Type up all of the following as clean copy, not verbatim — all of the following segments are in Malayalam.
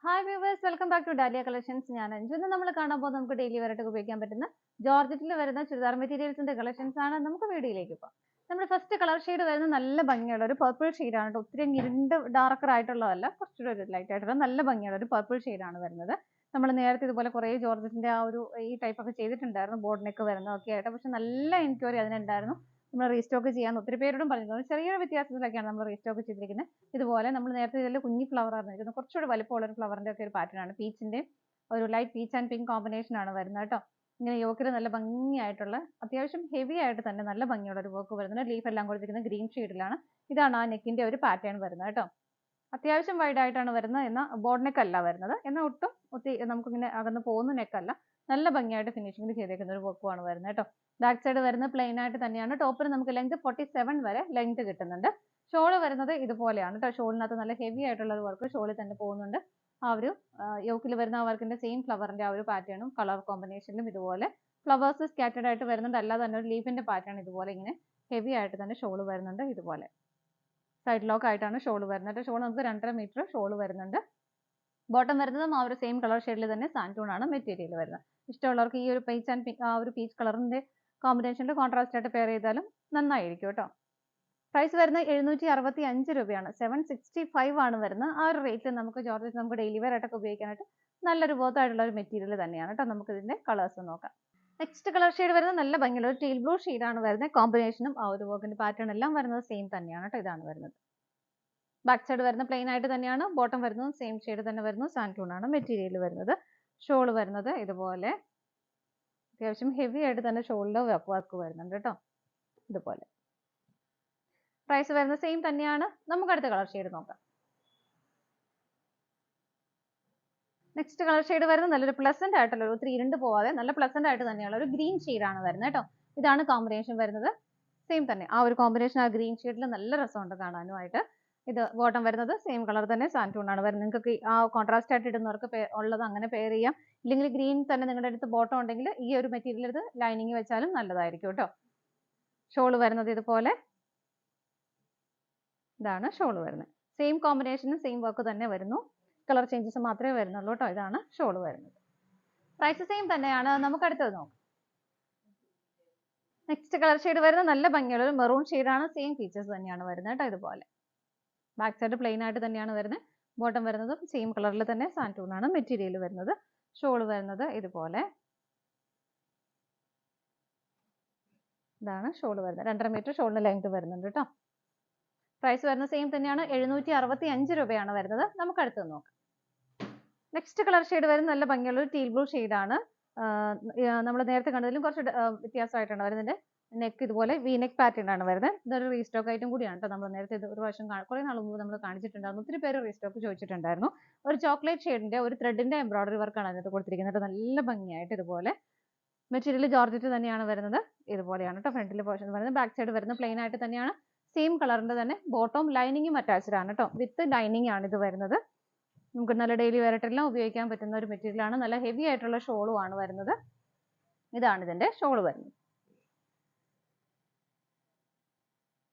Hi viewers, welcome back to Dahlia collections. ഞാൻ അഞ്ജു. ഇന്ന് നമ്മൾ കാണാൻ പോകുന്നത് നമുക്ക് ഡെയിലി വെയറായിട്ട് ഉപയോഗിക്കാൻ പറ്റുന്ന ജോർജറ്റിൽ വരുന്ന ചുരിദാർ മെറ്റീരിയൽസിന്റെ കളക്ഷൻസ് ആണ്. നമുക്ക് വീഡിയോയിലേക്ക് പോകാം. നമ്മുടെ ഫസ്റ്റ് കളർ ഷെയ്ഡ് വരുന്നത് നല്ല ഭംഗിയുള്ള ഒരു പർപ്പിൾ ഷെയ്ഡാണ് കേട്ടോ. ഒത്തിരി ഇരുണ്ട് ഡാർക്കർ ആയിട്ടുള്ളതല്ല, കുറച്ചുകൂടെ ഒരു ലൈറ്റ് ആയിട്ടുള്ള നല്ല ഭംഗിയുള്ള ഒരു പർപ്പിൾ ഷെയ്ഡാണ് വരുന്നത്. നമ്മൾ നേരത്തെ ഇതുപോലെ കുറേ ജോർജറ്റിന്റെ ആ ഒരു ഈ ടൈപ്പ് ഒക്കെ ചെയ്തിട്ടുണ്ടായിരുന്നു, ബോർഡ് നെക്ക് വരുന്നതൊക്കെ ആയിട്ട്. പക്ഷെ നല്ല എൻക്വയറി അതിനുണ്ടായിരുന്നു. നമ്മൾ റീസ്റ്റോക്ക് ചെയ്യാൻ ഒത്തിരി പേരോടും പറഞ്ഞിരുന്നു. ചെറിയൊരു വ്യത്യാസത്തിലൊക്കെയാണ് നമ്മൾ റീസ്റ്റോക്ക് ചെയ്തിരിക്കുന്നത്. ഇതുപോലെ നമ്മൾ നേരത്തെ ഇതിൽ കുഞ്ഞി ഫ്ലവർ ആയിരുന്നു, കുറച്ചുകൂടി വലിപ്പമുള്ള ഒരു ഫ്ലവറിന്റെ ഒക്കെ ഒരു പാറ്റേൺ ആണ്. പീച്ചിന്റെ ഒരു light peach and pink combination ആണ് വരുന്നത് കേട്ടോ. ഇങ്ങനെ യോക്കിൽ നല്ല ഭംഗിയായിട്ടുള്ള അത്യാവശ്യം ഹെവി ആയിട്ട് തന്നെ നല്ല ഭംഗിയുള്ള ഒരു വർക്ക് വരുന്നുണ്ട്. ലീഫ് എല്ലാം കൊടുത്തിരിക്കുന്നത് ഗ്രീൻ ഷെയ്ഡിലാണ്. ഇതാണ് ആ നെക്കിന്റെ ഒരു പാറ്റേൺ വരുന്നത് കേട്ടോ. അത്യാവശ്യം വൈഡ് ആയിട്ടാണ് വരുന്നത്, എന്നാൽ ബോർഡ് നെക്ക് അല്ല വരുന്നത്, എന്നാൽ ഒട്ടും ഒത്തിരി നമുക്കിങ്ങനെ അകന്ന് പോകുന്ന നെക്കല്ല. നല്ല ഭംഗിയായിട്ട് ഫിനിഷിംഗ് ചെയ്തേക്കുന്ന ഒരു വർക്കുമാണ് വരുന്നത് കേട്ടോ. ബാക്ക് സൈഡ് വരുന്നത് പ്ലെയിൻ ആയിട്ട് തന്നെയാണ്. ടോപ്പിൽ നമുക്ക് ലെങ്ത് 47 വരെ ലെങ്ത് കിട്ടുന്നുണ്ട്. ഷോള് വരുന്നത് ഇതുപോലെയാണ് കേട്ടോ. ഷോളിനകത്ത് നല്ല ഹെവി ആയിട്ടുള്ള ഒരു വർക്ക് ഷോളിൽ തന്നെ പോകുന്നുണ്ട്. ആ ഒരു യോക്കിൽ വരുന്ന ആ വർക്കിന്റെ സെയിം ഫ്ലവറിന്റെ ആ ഒരു പാറ്റേണും കളർ കോമ്പിനേഷനിലും ഇതുപോലെ ഫ്ലവേഴ്സ് സ്കാറ്റേഡ് ആയിട്ട് വരുന്നുണ്ട്. അല്ലാതെ തന്നെ ഒരു ലീഫിന്റെ പാറ്റേൺ ഇതുപോലെ ഇങ്ങനെ ഹെവി ആയിട്ട് തന്നെ ഷോള് വരുന്നുണ്ട്. ഇതുപോലെ സൈഡ് ലോക്ക് ആയിട്ടാണ് ഷോള് വരുന്നത്. ഷോൾ നമുക്ക് 2.5 മീറ്റർ ഷോള് വരുന്നുണ്ട്. ബോട്ടം വരുന്നതും ആ ഒരു സെയിം കളർ ഷെയ്ഡിൽ തന്നെ സാൻറ്റൂൺ ആണ് മെറ്റീരിയൽ വരുന്നത്. ഇഷ്ടമുള്ളവർക്ക് ഈ ഒരു പീച്ച് ആൻഡ് പിങ്ക് ആ ഒരു പീച്ച് കളറിന്റെ കോമ്പിനേഷനിൽ കോൺട്രാസ്റ്റ് ആയിട്ട് പെയർ ചെയ്താലും നന്നായിരിക്കും കേട്ടോ. പ്രൈസ് വരുന്നത് 765 രൂപയാണ്. 765 ആണ് വരുന്നത്. ആ ഒരു റേറ്റിൽ നമുക്ക് ജോർജറ്റ് നമുക്ക് ഡെയിലി വെയർ ആയിട്ടൊക്കെ ഉപയോഗിക്കാനായിട്ട് നല്ലൊരു വർത്ത് ആയിട്ടുള്ള ഒരു മെറ്റീരിയൽ തന്നെയാണ് കേട്ടോ. നമുക്ക് ഇതിന്റെ കളേഴ്സ് നോക്കാം. നെക്സ്റ്റ് കളർ ഷെയ്ഡ് വരുന്നത് നല്ല ഭംഗിയുള്ള ഒരു ടീൽ ബ്ലൂ ഷെയ്ഡാണ് വരുന്നത്. കോമ്പിനേഷനും ആ ഒരു വർക്കിന്റെ പാറ്റേൺ എല്ലാം വരുന്നത് സെയിം തന്നെയാണ് കേട്ടോ. ഇതാണ് വരുന്നത്. ബാക്ക് സൈഡ് വരുന്ന പ്ലെയിൻ ആയിട്ട് തന്നെയാണ്. ബോട്ടം വരുന്നത് സെയിം ഷെയ്ഡ് തന്നെ വരുന്നു. സാൻറ്റൂൺ ആണ് മെറ്റീരിയൽ വരുന്നത്. ഷോൾ വരുന്നത് ഇതുപോലെ അത്യാവശ്യം ഹെവി ആയിട്ട് തന്നെ ഷോളിൽ വർക്ക് വരുന്നുണ്ട് കേട്ടോ. ഇതുപോലെ പ്രൈസ് വരുന്നത് സെയിം തന്നെയാണ്. നമുക്ക് അടുത്ത കളർ ഷെയ്ഡ് നോക്കാം. നെക്സ്റ്റ് കളർ ഷെയ്ഡ് വരുന്നത് നല്ലൊരു പ്ലസന്റ് ആയിട്ടുള്ള ഒത്തിരി ഇരുണ്ട് പോവാതെ നല്ല പ്ലസന്റ് ആയിട്ട് തന്നെയുള്ള ഒരു ഗ്രീൻ ഷെയ്ഡാണ് വരുന്നത് കേട്ടോ. ഇതാണ് കോമ്പിനേഷൻ വരുന്നത്. സെയിം തന്നെ ആ ഒരു കോമ്പിനേഷൻ ആ ഗ്രീൻ ഷെയ്ഡിൽ നല്ല രസമുണ്ട് കാണാനുമായിട്ട്. ഇത് ബോട്ടം വരുന്നത് സെയിം കളർ തന്നെ സാൻറ്റൂൺ ആണ് വരുന്നത്. നിങ്ങൾക്ക് ആ കോൺട്രാസ്റ്റ് ആയിട്ട് ഇടുന്നവർക്ക് ഉള്ളത് അങ്ങനെ പെയർ ചെയ്യാം. ഇല്ലെങ്കിൽ ഗ്രീൻ തന്നെ നിങ്ങളുടെ അടുത്ത് ബോട്ടം ഉണ്ടെങ്കിൽ ഈ ഒരു മെറ്റീരിയൽ എടുത്ത് ലൈനിങ് വെച്ചാലും നല്ലതായിരിക്കും കേട്ടോ. ഷോള് വരുന്നത് ഇതുപോലെ ഇതാണ് ഷോള് വരുന്നത്. സെയിം കോമ്പിനേഷനും സെയിം വർക്ക് തന്നെ വരുന്നു. കളർ ചേഞ്ചസ് മാത്രമേ വരുന്നുള്ളൂ കേട്ടോ. ഇതാണ് ഷോള് വരുന്നത്. പ്രൈസ് സെയിം തന്നെയാണ്. നമുക്ക് അടുത്തത് നോക്കാം. നെക്സ്റ്റ് കളർ ഷെയ്ഡ് വരുന്നത് നല്ല ഭംഗിയുള്ള ഒരു മെറൂൺ ഷെയ്ഡാണ്. സെയിം ഫീച്ചേഴ്സ് തന്നെയാണ് വരുന്നത് കേട്ടോ. ഇതുപോലെ ബാക്ക് സൈഡ് പ്ലെയിൻ ആയിട്ട് തന്നെയാണ് വരുന്നത്. ബോട്ടം വരുന്നത് സെയിം കളറിൽ തന്നെ സാൻറ്റൂൺ ആണ് മെറ്റീരിയൽ വരുന്നത്. ഷോള് വരുന്നത് ഇതുപോലെ ഇതാണ് ഷോള് വരുന്നത്. 2.5 മീറ്റർ ഷോളിന് ലെങ്ത് വരുന്നുണ്ട് കേട്ടോ. പ്രൈസ് വരുന്നത് സെയിം തന്നെയാണ്. 765 രൂപയാണ് വരുന്നത്. നമുക്ക് അടുത്തത് നോക്കാം. നെക്സ്റ്റ് കളർ ഷെയ്ഡ് വരുന്നത് നല്ല ഭംഗിയുള്ള ഒരു ടീൽ ബ്ലൂ ഷെയ്ഡാണ്. നമ്മൾ നേരത്തെ കണ്ടതിലും കുറച്ച് വ്യത്യാസമായിട്ടാണ് വരുന്നത്. നെക്ക് ഇതുപോലെ വി നെക്ക് പാറ്റേൺ ആണ് വരുന്നത്. ഇതൊരു റീസ്റ്റോക്ക് ഐറ്റം കൂടിയാണ് കേട്ടോ. നമ്മൾ നേരത്തെ ഒരു പ്രാവശ്യം കുറേ നാൾ മുമ്പ് നമ്മൾ കാണിച്ചിട്ടുണ്ടായിരുന്നു. ഒത്തിരി പേര് റീസ്റ്റോക്ക് ചോദിച്ചിട്ടുണ്ടായിരുന്നു. ഒരു ചോക്ലേറ്റ് ഷെയ്ഡിന്റെ ഒരു ത്രെഡിന്റെ എംബ്രോയിഡറി വർക്കാണ് അതിനകത്ത് കൊടുത്തിരിക്കുന്നത്. നല്ല ഭംഗിയായിട്ട് ഇതുപോലെ മെറ്റീരിയൽ ജോർജറ്റ് തന്നെയാണ് വരുന്നത്. ഇതുപോലെയാണ് കേട്ടോ ഫ്രണ്ടിലെ പോർഷൻ വരുന്നത്. ബാക്ക് സൈഡ് വരുന്നത് പ്ലെയിൻ ആയിട്ട് തന്നെയാണ്. സെയിം കളറിന്റെ തന്നെ ബോട്ടം ലൈനിങ്ങും അറ്റാച്ച്ഡ് ആണ് കേട്ടോ. വിത്ത് ലൈനിങ് ആണ് ഇത് വരുന്നത്. നമുക്ക് നല്ല ഡെയിലി വെയറായിട്ടെല്ലാം ഉപയോഗിക്കാൻ പറ്റുന്ന ഒരു മെറ്റീരിയൽ ആണ്. നല്ല ഹെവി ആയിട്ടുള്ള ഷോളും ആണ് വരുന്നത്. ഇതാണ് ഇതിന്റെ ഷോൾ വരുന്നത്.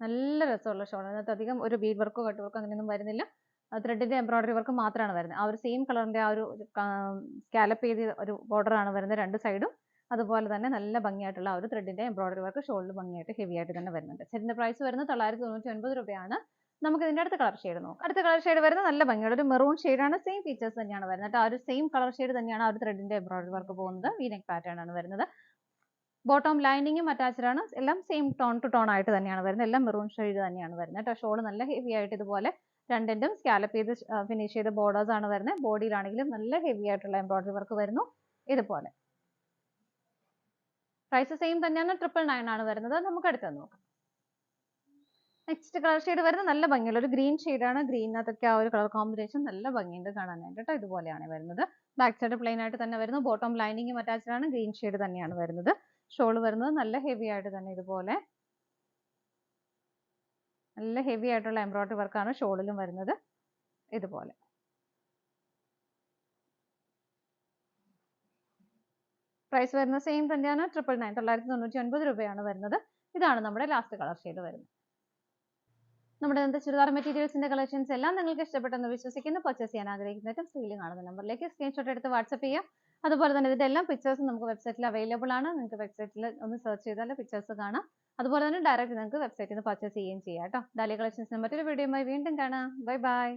നല്ല രസമുള്ള ഷോൾ. അതിനകത്ത് അധികം ഒരു ബീഡ് വർക്കോ കട്ട് വർക്കോ അങ്ങനെയൊന്നും വരുന്നില്ല. ത്രെഡിന്റെ എംബ്രോയിഡറി വർക്ക് മാത്രമാണ് വരുന്നത്. ആ ഒരു സെയിം കളറിന്റെ ആ ഒരു സ്കാലപ്പ് ചെയ്ത ഒരു ബോർഡർ ആണ് വരുന്നത് രണ്ട് സൈഡും. അതുപോലെ തന്നെ നല്ല ഭംഗിയായിട്ടുള്ള ആ ഒരു ത്രെഡിന്റെ എംബ്രോയിഡറി വർക്ക് ഷോളിൽ ഭംഗിയായിട്ട് ഹെവി ആയിട്ട് തന്നെ വരുന്നുണ്ട്. സെറ്റിന്റെ പ്രൈസ് വരുന്നത് 999 രൂപയാണ്. നമുക്ക് ഇതിന്റെ അടുത്ത കളർ ഷെയ്ഡ് നോക്കാം. അടുത്ത കളർ ഷെയ്ഡ് വരുന്നത് നല്ല ഭംഗിയുള്ള ഒരു മെറൂൺ ഷെയ്ഡാണ്. സെയിം ഫീച്ചേഴ്സ് തന്നെയാണ് വരുന്നത്. ആ ഒരു സെയിം കളർ ഷെയ്ഡ് തന്നെയാണ് ആ ഒരു ത്രെഡിന്റെ എംബ്രോയിഡറി വർക്ക് പോകുന്നത്. വി നെക്ക് പാറ്റേൺ ആണ് വരുന്നത്. ബോട്ടം ലൈനിങ്ങും അറ്റാച്ച്ഡ് ആണ്. എല്ലാം സെയിം ടോൺ ടു ടോൺ ആയിട്ട് തന്നെയാണ് വരുന്നത്. എല്ലാം മെറൂൺ ഷെയ്ഡ് തന്നെയാണ് വരുന്നത് കേട്ടോ. ഷോൾ നല്ല ഹെവി ആയിട്ട് ഇതുപോലെ രണ്ടിന്റും സ്കാലപ്പ് ചെയ്ത് ഫിനിഷ് ചെയ്ത ബോർഡേഴ്സ് ആണ് വരുന്നത്. ബോഡിയിലാണെങ്കിലും നല്ല ഹെവി ആയിട്ടുള്ള എംബ്രോയിഡറി വർക്ക് വരുന്നു. ഇതുപോലെ പ്രൈസ് സെയിം തന്നെയാണ്. 999 ആണ് വരുന്നത്. നമുക്ക് അടുത്തത് നോക്കാം. നെക്സ്റ്റ് കളർ ഷെയ്ഡ് വരുന്നത് നല്ല ഭംഗിയുള്ള ഒരു ഗ്രീൻ ഷെയ്ഡാണ്. ഗ്രീനകത്തൊക്കെ ആ ഒരു കളർ കോമ്പിനേഷൻ നല്ല ഭംഗിയുണ്ട് കാണാനായിട്ട് കേട്ടോ. ഇതുപോലെയാണ് വരുന്നത്. ബാക്ക് സൈഡ് പ്ലെയിൻ ആയിട്ട് തന്നെ വരുന്നു. ബോട്ടം ലൈനിങ്ങും അറ്റാച്ച്ഡ് ആണ്. ഗ്രീൻ ഷെയ്ഡ് തന്നെയാണ് വരുന്നത്. ഷോൾ വരുന്നത് നല്ല ഹെവി ആയിട്ട് തന്നെ ഇതുപോലെ നല്ല ഹെവി ആയിട്ടുള്ള എംബ്രോയിഡറി വർക്കാണ് ഷോളിലും വരുന്നത്. ഇതുപോലെ പ്രൈസ് വരുന്നത് സെയിം തന്നെയാണ്. 999 രൂപയാണ് വരുന്നത്. ഇതാണ് നമ്മുടെ ലാസ്റ്റ് കളർ ഷെയ്ഡ് വരുന്നത്. നമ്മുടെ ഇന്നത്തെ ചുരിദാർ മെറ്റീരിയൽസിന്റെ കളക്ഷൻസ് എല്ലാം നിങ്ങൾക്ക് ഇഷ്ടപ്പെട്ടെന്ന് വിശ്വസിക്കുന്നു. പർച്ചേസ് ചെയ്യാൻ ആഗ്രഹിക്കുന്നവരും സ്ക്രീനിൽ കാണുന്ന നമ്പറിലേക്ക് സ്ക്രീൻഷോട്ട് എടുത്ത് വാട്സ്ആപ്പ് ചെയ്യാം. അതുപോലെ തന്നെ ഇതിന്റെ എല്ലാ പിക്ചേഴ്സും നമുക്ക് വെബ്സൈറ്റിൽ അവൈലബിൾ ആണ്. നിങ്ങൾക്ക് വെബ്സൈറ്റിൽ ഒന്ന് സെർച്ച് ചെയ്താൽ പിക്ചേഴ്സ് കാണാം. അതുപോലെ തന്നെ ഡയറക്റ്റ് നിങ്ങൾക്ക് വെബ്സൈറ്റിൽ നിന്ന് പർച്ചേസ് ചെയ്യുകയും ചെയ്യാം കേട്ടോ. ഡാലിയ കളക്ഷൻസിന് മറ്റൊരു വീഡിയോയുമായി വീണ്ടും കാണാം. Bye bye.